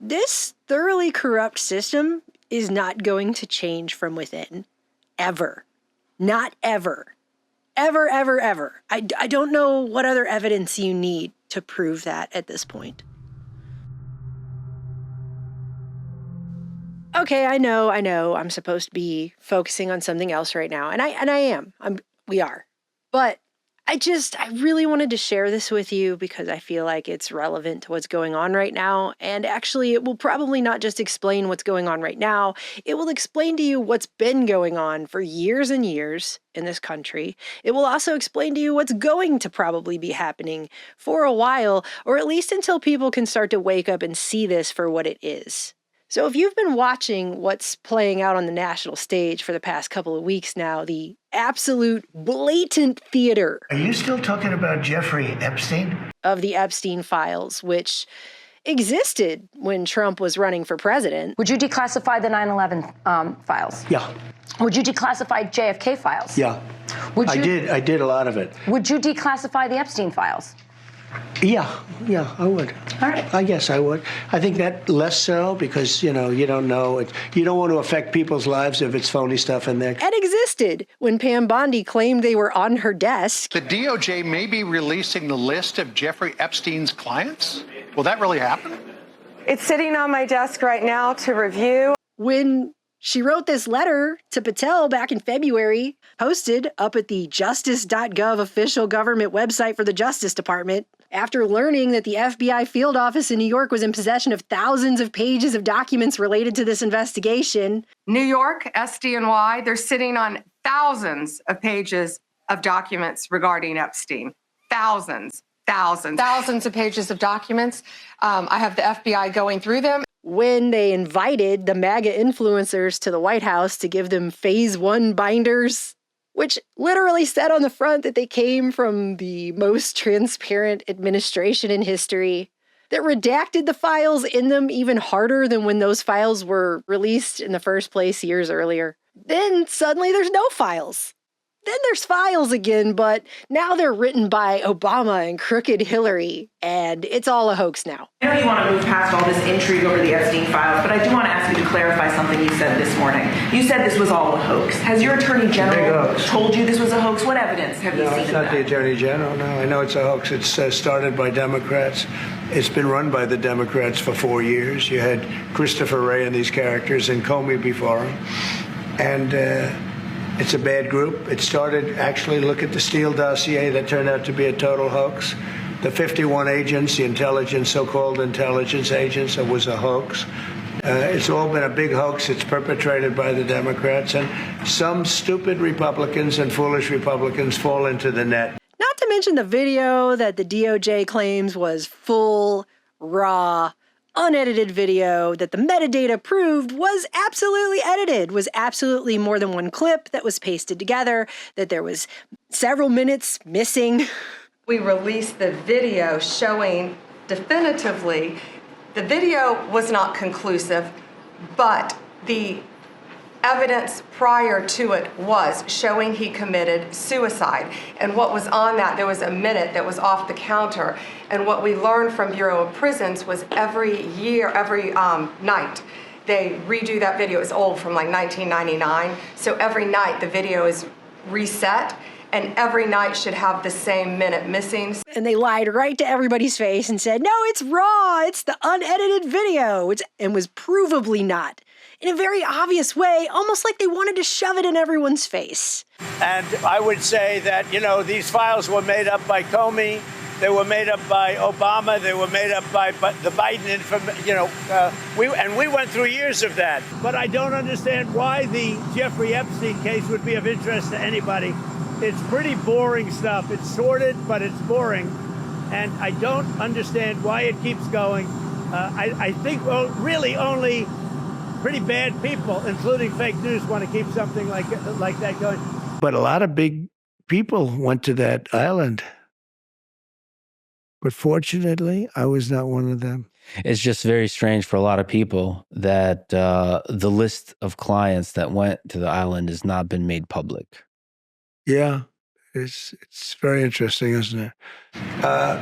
This thoroughly corrupt system is not going to change from within. Ever. Not ever. Ever, ever, ever. I don't know what other evidence you need to prove that at this point. Okay, I know. I'm supposed to be focusing on something else right now, and I am. We are. But I really wanted to share this with you because I feel like it's relevant to what's going on right now. And actually, it will probably not just explain what's going on right now. It will explain to you what's been going on for years and years in this country. It will also explain to you what's going to probably be happening for a while, or at least until people can start to wake up and see this for what it is. So if you've been watching what's playing out on the national stage for the past couple of weeks now, the absolute blatant theater. Are you still talking about Jeffrey Epstein? Of the Epstein files, which existed when Trump was running for president. Would you declassify the 9/11 files? Yeah. Would you declassify JFK files? Yeah. I did a lot of it. Would you declassify the Epstein files? Yeah, I would. All right. I guess I would. I think that less so because, you don't know. You don't want to affect people's lives if it's phony stuff in there. And existed when Pam Bondi claimed they were on her desk. The DOJ may be releasing the list of Jeffrey Epstein's clients. Will that really happen? It's sitting on my desk right now to review. When she wrote this letter to Patel back in February, posted up at the justice.gov official government website for the Justice Department, after learning that the FBI field office in New York was in possession of thousands of pages of documents related to this investigation. New York, SDNY, they're sitting on thousands of pages of documents regarding Epstein. Thousands of pages of documents. I have the FBI going through them. When they invited the MAGA influencers to the White House to give them Phase 1 binders, which literally said on the front that they came from the most transparent administration in history, that redacted the files in them even harder than when those files were released in the first place years earlier. Then suddenly there's no files. Then there's files again, but now they're written by Obama and crooked Hillary, and it's all a hoax now. I know you want to move past all this intrigue over the Epstein files, but I do want to ask you to clarify something you said this morning. You said this was all a hoax. Has your attorney general told you this was a hoax? What evidence have you seen? No, it's not the attorney general. No, I know it's a hoax. It's started by Democrats. It's been run by the Democrats for 4 years. You had Christopher Wray and these characters and Comey before him. And it's a bad group. It started, actually, look at the Steele dossier that turned out to be a total hoax. The 51 agents, the so-called intelligence agents, it was a hoax. It's all been a big hoax. It's perpetrated by the Democrats. And some stupid Republicans and foolish Republicans fall into the net. Not to mention the video that the DOJ claims was full, raw, unedited video that the metadata proved was absolutely edited, was absolutely more than one clip that was pasted together, that there was several minutes missing. We released the video showing definitively the video was not conclusive, but the evidence prior to it was showing he committed suicide. And what was on that, there was a minute that was off the counter. And what we learned from Bureau of Prisons was every night, they redo that video. It's old, from like 1999. So every night the video is reset, and every night should have the same minute missing. And they lied right to everybody's face and said, no, it's raw, it's the unedited video, and was provably not. In a very obvious way, almost like they wanted to shove it in everyone's face. And I would say that, these files were made up by Comey, they were made up by Obama, they were made up by the Biden we went through years of that. But I don't understand why the Jeffrey Epstein case would be of interest to anybody. It's pretty boring stuff. It's sordid, but it's boring. And I don't understand why it keeps going. I think, really only pretty bad people, including fake news, want to keep something like that going. But a lot of big people went to that island. But fortunately, I was not one of them. It's just very strange for a lot of people that the list of clients that went to the island has not been made public. Yeah, it's very interesting, isn't it?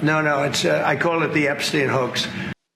No, it's I call it the Epstein hoax.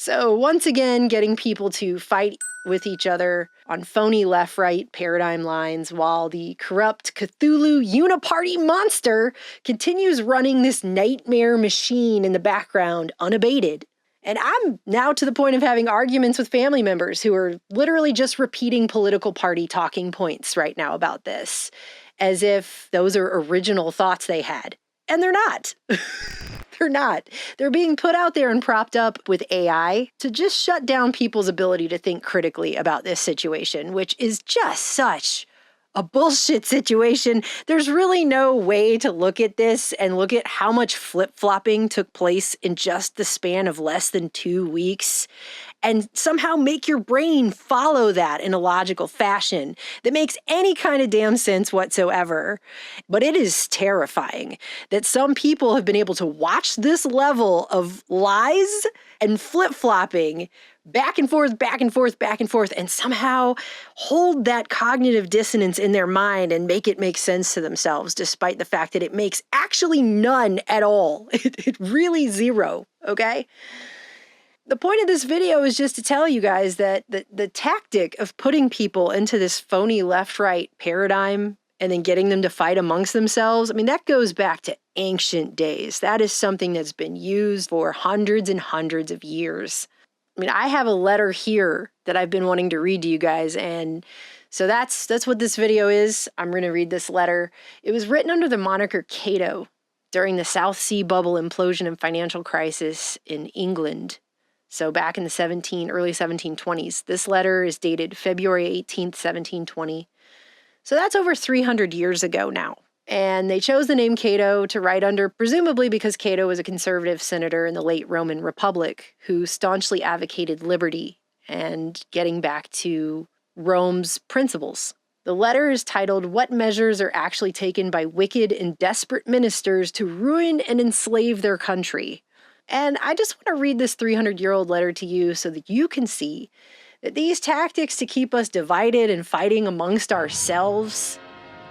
So once again, getting people to fight with each other on phony left-right paradigm lines while the corrupt Cthulhu uniparty monster continues running this nightmare machine in the background unabated. And I'm now to the point of having arguments with family members who are literally just repeating political party talking points right now about this, as if those are original thoughts they had. And they're not. They're not. They're being put out there and propped up with AI to just shut down people's ability to think critically about this situation, which is just such a bullshit situation. There's really no way to look at this and look at how much flip-flopping took place in just the span of less than 2 weeks and somehow make your brain follow that in a logical fashion that makes any kind of damn sense whatsoever. But it is terrifying that some people have been able to watch this level of lies and flip-flopping back and forth, back and forth, back and forth, and somehow hold that cognitive dissonance in their mind and make it make sense to themselves, despite the fact that it makes actually none at all. It really zero, okay? The point of this video is just to tell you guys that the tactic of putting people into this phony left-right paradigm and then getting them to fight amongst themselves, I mean, that goes back to ancient days. That is something that's been used for hundreds and hundreds of years. I mean, I have a letter here that I've been wanting to read to you guys, and so that's what this video is. I'm going to read this letter. It was written under the moniker Cato during the South Sea bubble implosion and financial crisis in England. So back in the early 1720s. This letter is dated February 18th, 1720. So that's over 300 years ago now. And they chose the name Cato to write under, presumably because Cato was a conservative senator in the late Roman Republic who staunchly advocated liberty and getting back to Rome's principles. The letter is titled, "What Measures Are Actually Taken by Wicked and Desperate Ministers to Ruin and Enslave Their Country." And I just want to read this 300-year-old letter to you so that you can see that these tactics to keep us divided and fighting amongst ourselves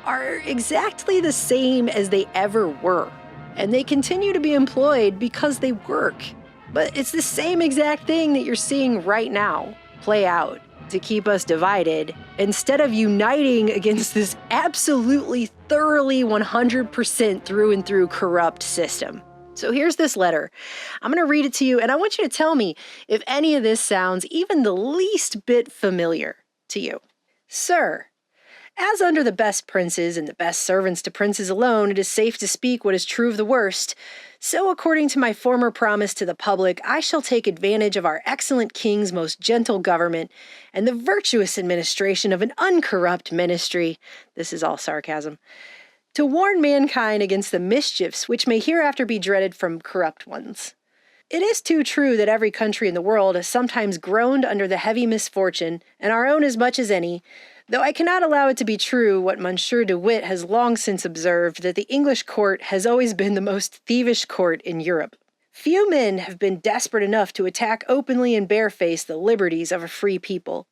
are exactly the same as they ever were. And they continue to be employed because they work. But it's the same exact thing that you're seeing right now play out to keep us divided instead of uniting against this absolutely, thoroughly, 100% through and through corrupt system. So here's this letter. I'm going to read it to you, and I want you to tell me if any of this sounds even the least bit familiar to you. Sir, as under the best princes and the best servants to princes alone, it is safe to speak what is true of the worst, so according to my former promise to the public, I shall take advantage of our excellent king's most gentle government and the virtuous administration of an uncorrupt ministry, this is all sarcasm, to warn mankind against the mischiefs which may hereafter be dreaded from corrupt ones. It is too true that every country in the world has sometimes groaned under the heavy misfortune, and our own as much as any, though I cannot allow it to be true what Monsieur de Witt has long since observed, that the English court has always been the most thievish court in Europe. Few men have been desperate enough to attack openly and barefaced the liberties of a free people.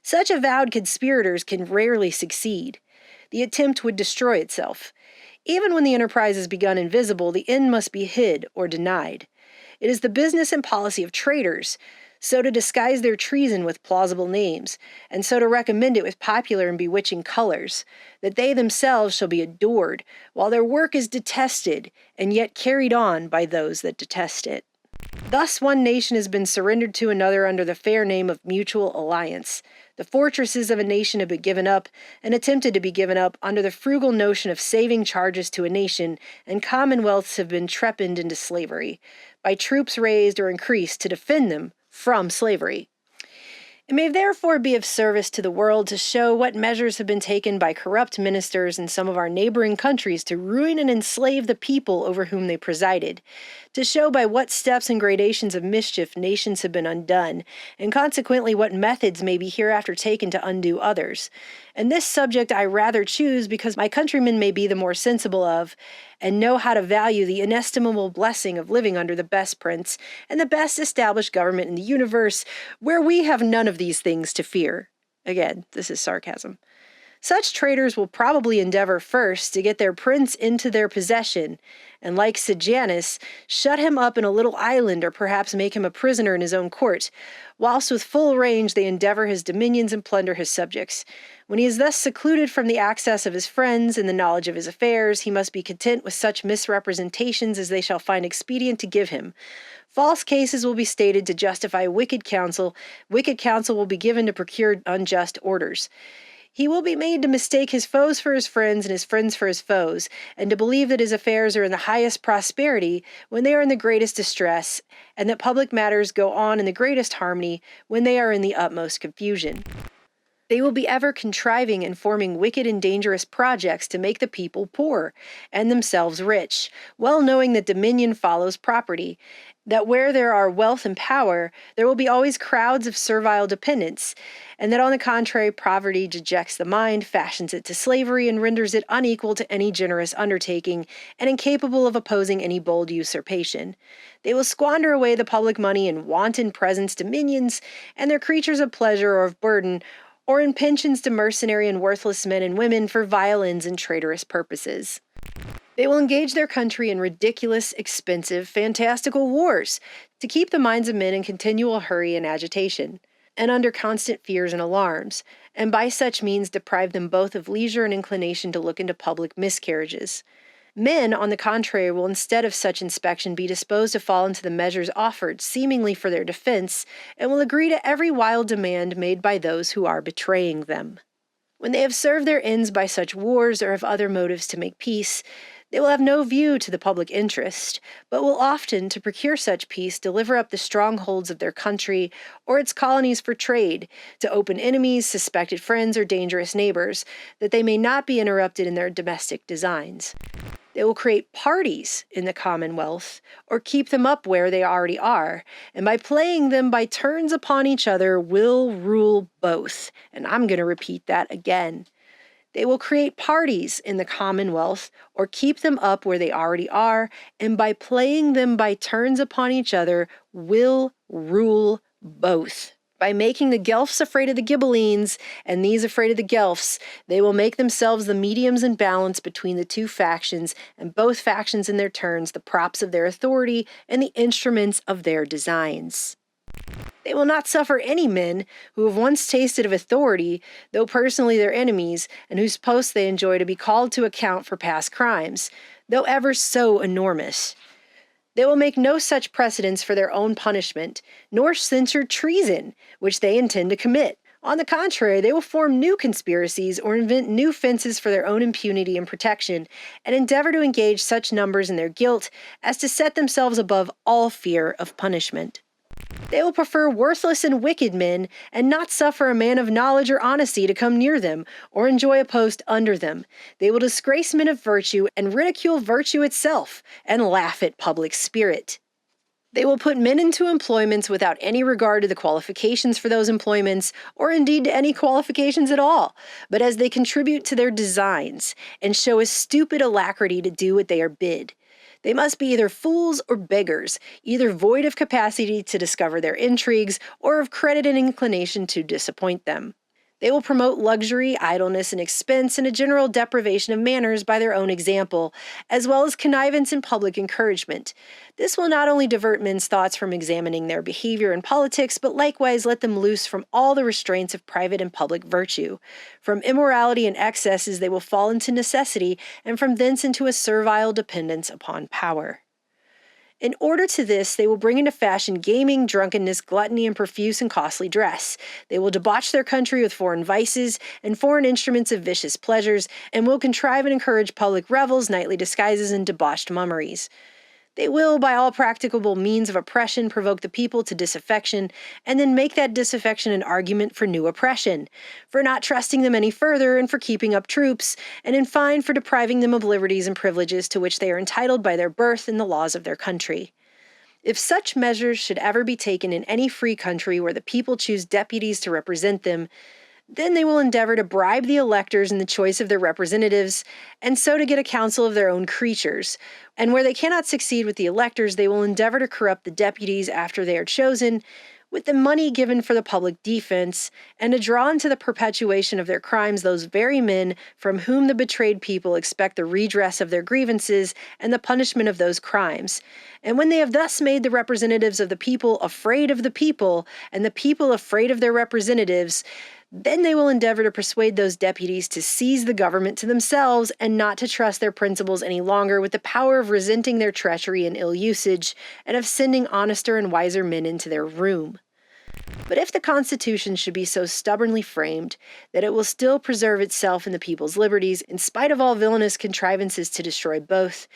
Such avowed conspirators can rarely succeed. The attempt would destroy itself. Even when the enterprise is begun invisible, the end must be hid or denied. It is the business and policy of traitors so to disguise their treason with plausible names, and so to recommend it with popular and bewitching colors, that they themselves shall be adored, while their work is detested, and yet carried on by those that detest it. Thus one nation has been surrendered to another under the fair name of mutual alliance. The fortresses of a nation have been given up, and attempted to be given up, under the frugal notion of saving charges to a nation, and commonwealths have been trepanned into slavery, by troops raised or increased to defend them from slavery. It may therefore be of service to the world to show what measures have been taken by corrupt ministers in some of our neighboring countries to ruin and enslave the people over whom they presided, to show by what steps and gradations of mischief nations have been undone, and consequently what methods may be hereafter taken to undo others. And this subject I rather choose because my countrymen may be the more sensible of, and know how to value the inestimable blessing of living under the best prince and the best established government in the universe, where we have none of these things to fear. Again, this is sarcasm. Such traitors will probably endeavor first to get their prince into their possession, and like Sejanus, shut him up in a little island or perhaps make him a prisoner in his own court, whilst with full range they endeavor his dominions and plunder his subjects. When he is thus secluded from the access of his friends and the knowledge of his affairs, he must be content with such misrepresentations as they shall find expedient to give him. False cases will be stated to justify wicked counsel. Wicked counsel will be given to procure unjust orders. He will be made to mistake his foes for his friends and his friends for his foes, and to believe that his affairs are in the highest prosperity when they are in the greatest distress, and that public matters go on in the greatest harmony when they are in the utmost confusion. They will be ever contriving and forming wicked and dangerous projects to make the people poor, and themselves rich, well knowing that dominion follows property, that where there are wealth and power, there will be always crowds of servile dependents, and that on the contrary, poverty dejects the mind, fashions it to slavery, and renders it unequal to any generous undertaking, and incapable of opposing any bold usurpation. They will squander away the public money in wanton presents to minions, and their creatures of pleasure or of burden, or in pensions to mercenary and worthless men and women for vile ends and traitorous purposes. They will engage their country in ridiculous, expensive, fantastical wars to keep the minds of men in continual hurry and agitation, and under constant fears and alarms, and by such means deprive them both of leisure and inclination to look into public miscarriages. Men, on the contrary, will instead of such inspection be disposed to fall into the measures offered, seemingly for their defense, and will agree to every wild demand made by those who are betraying them. When they have served their ends by such wars or have other motives to make peace, they will have no view to the public interest, but will often, to procure such peace, deliver up the strongholds of their country or its colonies for trade, to open enemies, suspected friends, or dangerous neighbors, that they may not be interrupted in their domestic designs. They will create parties in the Commonwealth, or keep them up where they already are, and by playing them by turns upon each other will rule both. And I'm going to repeat that again. They will create parties in the Commonwealth, or keep them up where they already are, and by playing them by turns upon each other will rule both. By making the Guelphs afraid of the Ghibellines, and these afraid of the Guelphs, they will make themselves the mediums and balance between the two factions, and both factions in their turns the props of their authority and the instruments of their designs. They will not suffer any men who have once tasted of authority, though personally their enemies, and whose posts they enjoy, to be called to account for past crimes, though ever so enormous. They will make no such precedents for their own punishment, nor censure treason, which they intend to commit. On the contrary, they will form new conspiracies or invent new fences for their own impunity and protection, and endeavor to engage such numbers in their guilt as to set themselves above all fear of punishment. They will prefer worthless and wicked men, and not suffer a man of knowledge or honesty to come near them, or enjoy a post under them. They will disgrace men of virtue, and ridicule virtue itself, and laugh at public spirit. They will put men into employments without any regard to the qualifications for those employments, or indeed to any qualifications at all, but as they contribute to their designs, and show a stupid alacrity to do what they are bid. They must be either fools or beggars, either void of capacity to discover their intrigues, or of credit and inclination to disappoint them. They will promote luxury, idleness, and expense, and a general deprivation of manners by their own example, as well as connivance and public encouragement. This will not only divert men's thoughts from examining their behavior in politics, but likewise let them loose from all the restraints of private and public virtue. From immorality and excesses they will fall into necessity, and from thence into a servile dependence upon power. In order to this, they will bring into fashion gaming, drunkenness, gluttony, and profuse and costly dress. They will debauch their country with foreign vices and foreign instruments of vicious pleasures, and will contrive and encourage public revels, nightly disguises, and debauched mummeries. They will, by all practicable means of oppression, provoke the people to disaffection, and then make that disaffection an argument for new oppression, for not trusting them any further, and for keeping up troops, and in fine for depriving them of liberties and privileges to which they are entitled by their birth and the laws of their country. If such measures should ever be taken in any free country where the people choose deputies to represent them, then they will endeavor to bribe the electors in the choice of their representatives, and so to get a council of their own creatures. And where they cannot succeed with the electors, they will endeavor to corrupt the deputies after they are chosen, with the money given for the public defense, and to draw into the perpetuation of their crimes those very men from whom the betrayed people expect the redress of their grievances and the punishment of those crimes. And when they have thus made the representatives of the people afraid of the people, and the people afraid of their representatives, then they will endeavor to persuade those deputies to seize the government to themselves and not to trust their principals any longer, with the power of resenting their treachery and ill usage, and of sending honester and wiser men into their room. But if the Constitution should be so stubbornly framed that it will still preserve itself and the people's liberties, in spite of all villainous contrivances to destroy both,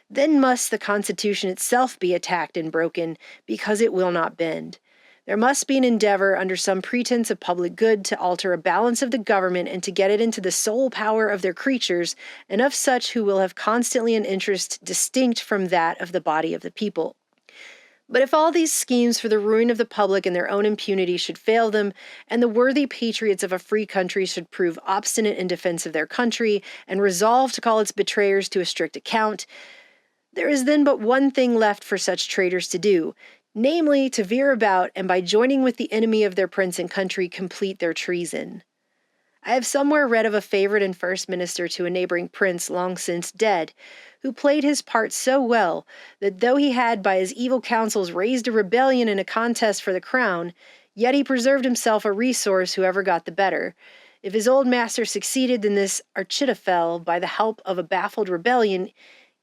then must the Constitution itself be attacked and broken, because it will not bend. There must be an endeavor, under some pretense of public good, to alter a balance of the government and to get it into the sole power of their creatures, and of such who will have constantly an interest distinct from that of the body of the people. But if all these schemes for the ruin of the public and their own impunity should fail them, and the worthy patriots of a free country should prove obstinate in defense of their country, and resolve to call its betrayers to a strict account, there is then but one thing left for such traitors to do, namely, to veer about, and by joining with the enemy of their prince and country, complete their treason. I have somewhere read of a favorite and first minister to a neighboring prince long since dead, who played his part so well that though he had by his evil counsels raised a rebellion in a contest for the crown, yet he preserved himself a resource whoever got the better. If his old master succeeded, then this Achitophel, by the help of a baffled rebellion,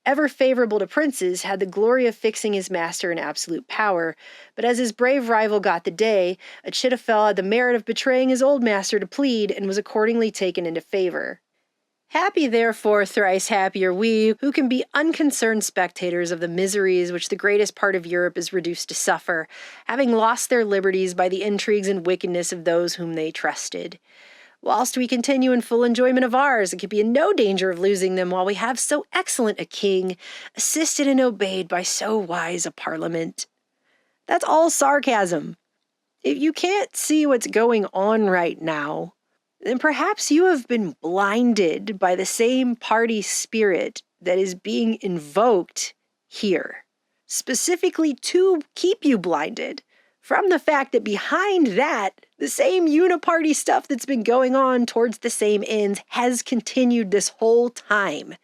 ever favorable to princes, had the glory of fixing his master in absolute power. But as his brave rival got the day, Achitophel had the merit of betraying his old master to plead, and was accordingly taken into favor. Happy, therefore, thrice happy are we, who can be unconcerned spectators of the miseries which the greatest part of Europe is reduced to suffer, having lost their liberties by the intrigues and wickedness of those whom they trusted. Whilst we continue in full enjoyment of ours, and could be in no danger of losing them while we have so excellent a king, assisted and obeyed by so wise a parliament. That's all sarcasm. If you can't see what's going on right now, then perhaps you have been blinded by the same party spirit that is being invoked here, specifically to keep you blinded from the fact that behind that, the same uniparty stuff that's been going on towards the same ends has continued this whole time.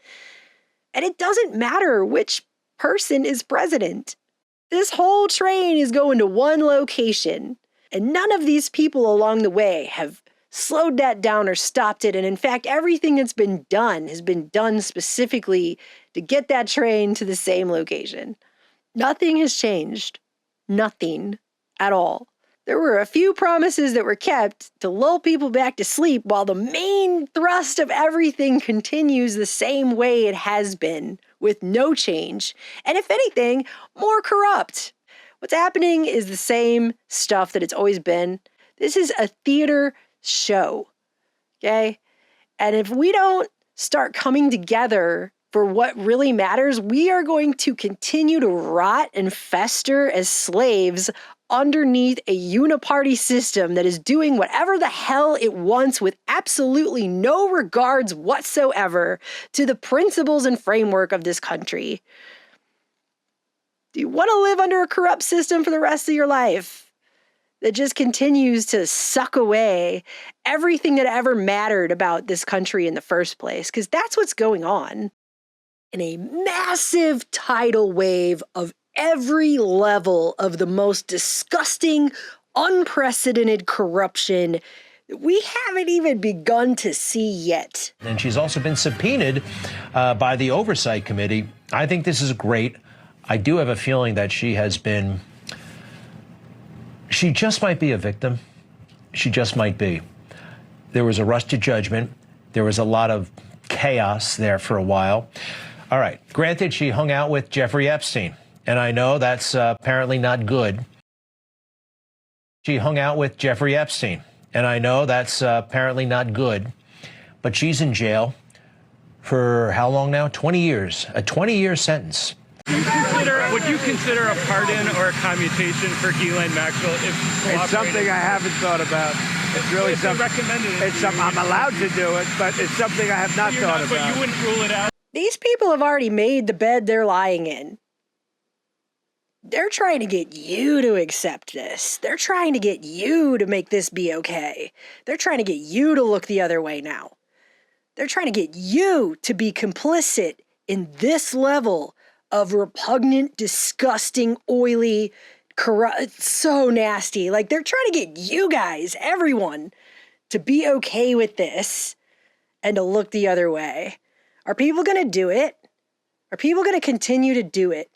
And it doesn't matter which person is president. This whole train is going to one location, and none of these people along the way have slowed that down or stopped it. And in fact, everything that's been done has been done specifically to get that train to the same location. Nothing has changed. Nothing at all. There were a few promises that were kept to lull people back to sleep, while the main thrust of everything continues the same way it has been, with no change, and if anything, more corrupt. What's happening is the same stuff that it's always been. This is a theater show, okay? And if we don't start coming together for what really matters, we are going to continue to rot and fester as slaves underneath a uniparty system that is doing whatever the hell it wants with absolutely no regards whatsoever to the principles and framework of this country. Do you want to live under a corrupt system for the rest of your life that just continues to suck away everything that ever mattered about this country in the first place? Because that's what's going on. In a massive tidal wave of every level of the most disgusting, unprecedented corruption that we haven't even begun to see yet. And she's also been subpoenaed by the Oversight Committee. I think this is great. I do have a feeling that she just might be a victim. She just might be. There was a rush to judgment. There was a lot of chaos there for a while. All right, granted, she hung out with Jeffrey Epstein. And I know that's apparently not good. She hung out with Jeffrey Epstein. And I know that's apparently not good. But she's in jail for how long now? 20 years. A 20-year sentence. Would you consider a pardon or a commutation for Ghislaine Maxwell if It's something I haven't thought about. It's really something. It's something I'm allowed to do it, but it's something I have not thought about. But you wouldn't rule it out. These people have already made the bed they're lying in. They're trying to get you to accept this. They're trying to get you to make this be okay. They're trying to get you to look the other way now. They're trying to get you to be complicit in this level of repugnant, disgusting, oily, corrupt, so nasty. Like, they're trying to get you guys, everyone, to be okay with this and to look the other way. Are people going to do it? Are people going to continue to do it?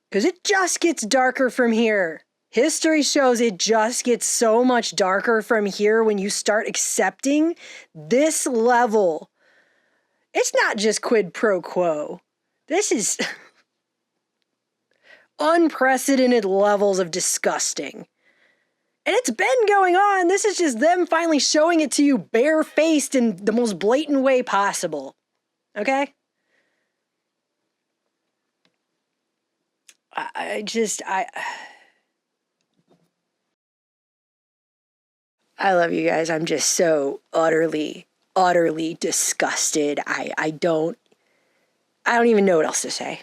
Because it just gets darker from here. History shows it just gets so much darker from here when you start accepting this level. It's not just quid pro quo. This is unprecedented levels of disgusting. And it's been going on. This is just them finally showing it to you barefaced in the most blatant way possible. Okay? I love you guys. I'm just so utterly disgusted. I don't even know what else to say.